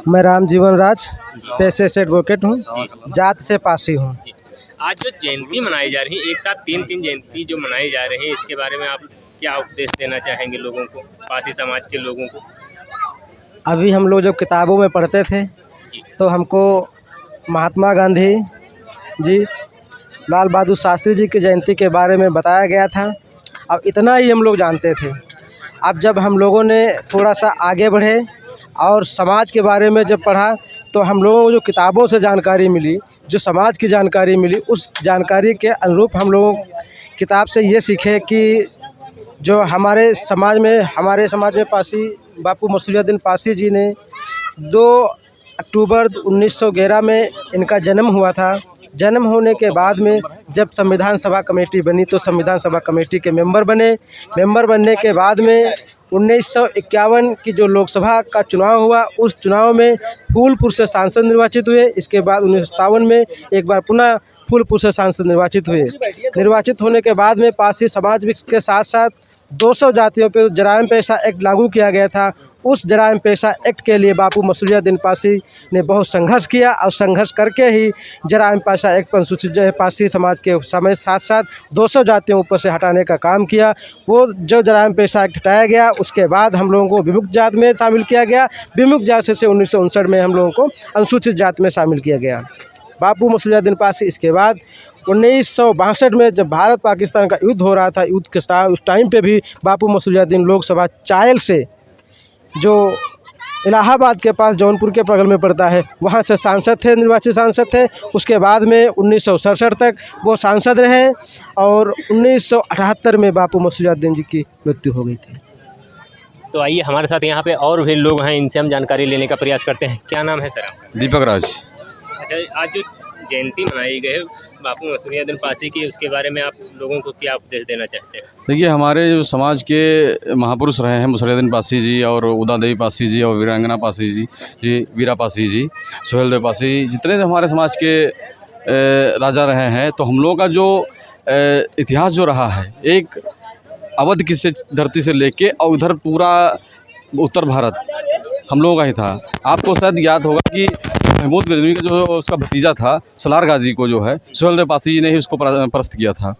मैं राम जीवन राज, पेशे से एडवोकेट हूँ, जात से पासी हूँ। आज जो जयंती मनाई जा रही है, एक साथ तीन जयंती जो मनाई जा रही है, इसके बारे में आप क्या उपदेश देना चाहेंगे लोगों को, पासी समाज के लोगों को? अभी हम लोग जब किताबों में पढ़ते थे तो हमको महात्मा गांधी जी, लाल बहादुर शास्त्री जी की जयंती के बारे में बताया गया था। अब इतना ही हम लोग जानते थे। अब जब हम लोगों ने थोड़ा सा आगे बढ़े और समाज के बारे में जब पढ़ा तो हम लोगों को जो किताबों से जानकारी मिली, जो समाज की जानकारी मिली, उस जानकारी के अनुरूप हम लोग किताब से ये सीखे कि जो हमारे समाज में पासी बापू मसूरियाद्दीन पासी जी ने 2 अक्टूबर 1911 में इनका जन्म हुआ था। जन्म होने के बाद में जब संविधान सभा कमेटी बनी तो संविधान सभा कमेटी के मेंबर बने। मेंबर बनने के बाद में 1951 की जो लोकसभा का चुनाव हुआ, उस चुनाव में फूलपुर से सांसद निर्वाचित हुए। इसके बाद 1957 में एक बार पुनः फूलपुर से सांसद निर्वाचित हुए। निर्वाचित होने के बाद में पासी समाज के साथ साथ 200 जातियों पर जराइम पेशा एक्ट लागू किया गया था। उस जराइम पेशा एक्ट के लिए बापू मसूरियाद्दीन पासी ने बहुत संघर्ष किया और संघर्ष करके ही जराइम पेशा एक्ट पर अनुसूचित पासी समाज के समय साथ साथ 200 जातियों ऊपर से हटाने का काम किया। वो जो जराइम पेशा एक्ट हटाया गया, उसके बाद हम लोगों को विमुक्त जात में शामिल किया गया। विमुक्त जात से 1959 में हम लोगों को अनुसूचित जात में शामिल किया गया। बापू मसूरियाद्दीन पासी इसके बाद 1962 में जब भारत पाकिस्तान का युद्ध हो रहा था, युद्ध के उस टाइम पे भी बापू मसूरियाद्दीन लोकसभा चायल से, जो इलाहाबाद के पास जौनपुर के बगल में पड़ता है, वहाँ से सांसद थे, निर्वाचित सांसद थे। उसके बाद में 1967 तक वो सांसद रहे और 1978 में बापू मसूरियाद्दीन जी की मृत्यु हो गई थी। तो आइए हमारे साथ यहाँ पे और भी लोग हैं, इनसे हम जानकारी लेने का प्रयास करते हैं। क्या नाम है सर आपका? दीपक राज। अच्छा, आज जो जयंती मनाई गई है बापू मसूरियाद्दीन पासी की, उसके बारे में आप लोगों को क्या उपदेश देना चाहते हैं? देखिए, हमारे जो समाज के महापुरुष रहे हैं मसूरियाद्दीन पासी जी और उदा देवी पासी जी और वीरांगना पासी जी, वीरा पासी जी, सोहेल देव पासी, जितने हमारे समाज के राजा रहे हैं, तो हम लोगों का जो इतिहास जो रहा है, एक अवध की से धरती से लेके और उधर पूरा उत्तर भारत हम लोगों का ही था। आपको शायद याद होगा कि महमूद गजनवी का जो उसका भतीजा था सलार गाजी को, जो है सोहेल देव पासी जी ने ही उसको परास्त किया था।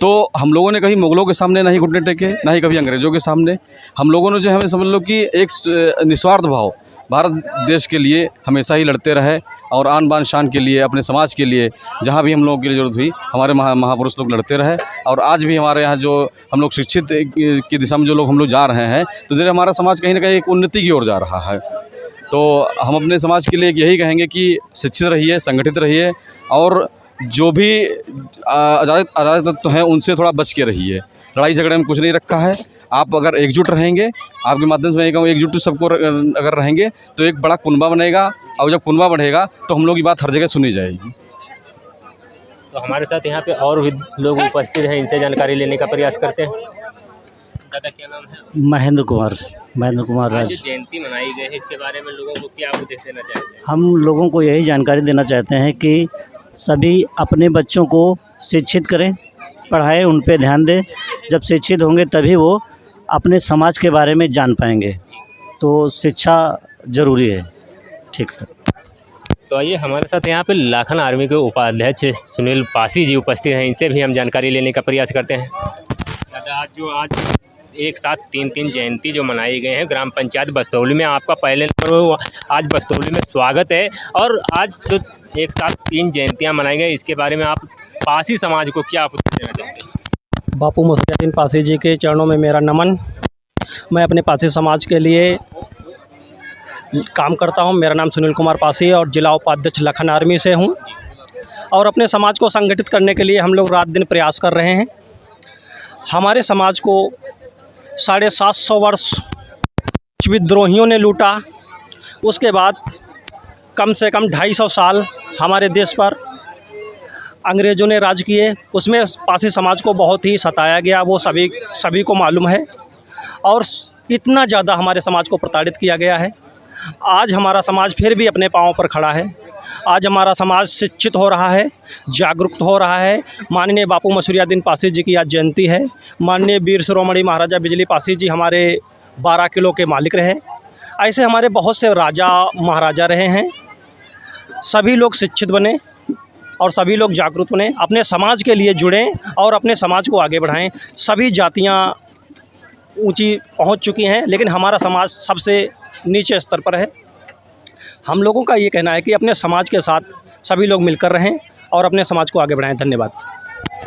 तो हम लोगों ने कभी मुग़लों के सामने नहीं घुटने टेके, ना ही कभी अंग्रेज़ों के सामने। हम लोगों ने जो हमें समझ लो कि एक निस्वार्थ भाव भारत देश के लिए हमेशा ही लड़ते रहे और आन बान शान के लिए, अपने समाज के लिए, जहाँ भी हम लोगों की ज़रूरत हुई हमारे महापुरुष लोग लड़ते रहे। और आज भी हमारे यहाँ जो हम लोग शिक्षित की दिशा में जो लोग हम लोग जा रहे हैं, तो धीरे हमारा समाज कहीं ना कहीं एक उन्नति की ओर जा रहा है। तो हम अपने समाज के लिए यही कहेंगे कि शिक्षित रहिए, संगठित रहिए और जो भी अराजक तत्व हैं उनसे थोड़ा बच के रहिए। लड़ाई झगड़े में कुछ नहीं रखा है। आप अगर एकजुट रहेंगे, आपके माध्यम से मैं कहूँ एकजुट सबको अगर रहेंगे तो एक बड़ा कुनबा बनेगा, और जब कुनबा बढ़ेगा तो हम लोग की बात हर जगह सुनी जाएगी। तो हमारे साथ यहाँ पे और भी लोग उपस्थित हैं, इनसे जानकारी लेने का प्रयास करते हैं। दादा, क्या नाम है? महेंद्र कुमार राज। जो जयंती मनाई गई है, इसके बारे में लोगों को क्या उपदेश देना चाहते हैं? हम लोगों को यही जानकारी देना चाहते हैं कि सभी अपने बच्चों को शिक्षित करें, पढ़ाएं, उन पे ध्यान दें। जब शिक्षित होंगे तभी वो अपने समाज के बारे में जान पाएंगे। तो शिक्षा ज़रूरी है। ठीक सर। तो आइए हमारे साथ यहाँ पे लाखन आर्मी के उपाध्यक्ष सुनील पासी जी उपस्थित हैं, इनसे भी हम जानकारी लेने का प्रयास करते हैं। दादा, आज एक साथ तीन जयंती जो मनाई गए हैं ग्राम पंचायत बस्तौली में, आपका पहले नंबर आज बस्तौली में स्वागत है। और आज जो एक साथ 3 जयंतियाँ मनाई गई, इसके बारे में आप पासी समाज को क्या उपदेश देना चाहते हैं? बापू मसूरियाद्दीन पासी जी के चरणों में मेरा नमन। मैं अपने पासी समाज के लिए काम करता हूं। मेरा नाम सुनील कुमार पासी और जिला उपाध्यक्ष लाखन आर्मी से हूं। और अपने समाज को संगठित करने के लिए हम लोग रात दिन प्रयास कर रहे हैं। हमारे समाज को 750 वर्ष विद्रोहियों ने लूटा। उसके बाद कम से कम 250 साल हमारे देश पर अंग्रेज़ों ने राज किए। उसमें पासी समाज को बहुत ही सताया गया, वो सभी को मालूम है। और इतना ज़्यादा हमारे समाज को प्रताड़ित किया गया है। आज हमारा समाज फिर भी अपने पाँव पर खड़ा है। आज हमारा समाज शिक्षित हो रहा है, जागरूक हो रहा है। माननीय बापू मसूरियाद्दीन पासी जी की आज जयंती है। माननीय वीर शिरोमणि महाराजा बिजली पासी जी हमारे 12 किलो के मालिक रहे। ऐसे हमारे बहुत से राजा महाराजा रहे हैं। सभी लोग शिक्षित बने और सभी लोग जागरूक बने, अपने समाज के लिए जुड़ें और अपने समाज को आगे बढ़ाएं। सभी जातियां ऊंची पहुंच चुकी हैं, लेकिन हमारा समाज सबसे नीचे स्तर पर है। हम लोगों का ये कहना है कि अपने समाज के साथ सभी लोग मिलकर रहें और अपने समाज को आगे बढ़ाएं। धन्यवाद।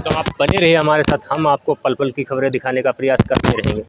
तो आप बने रहिए हमारे साथ, हम आपको पल पल की खबरें दिखाने का प्रयास करते रहेंगे।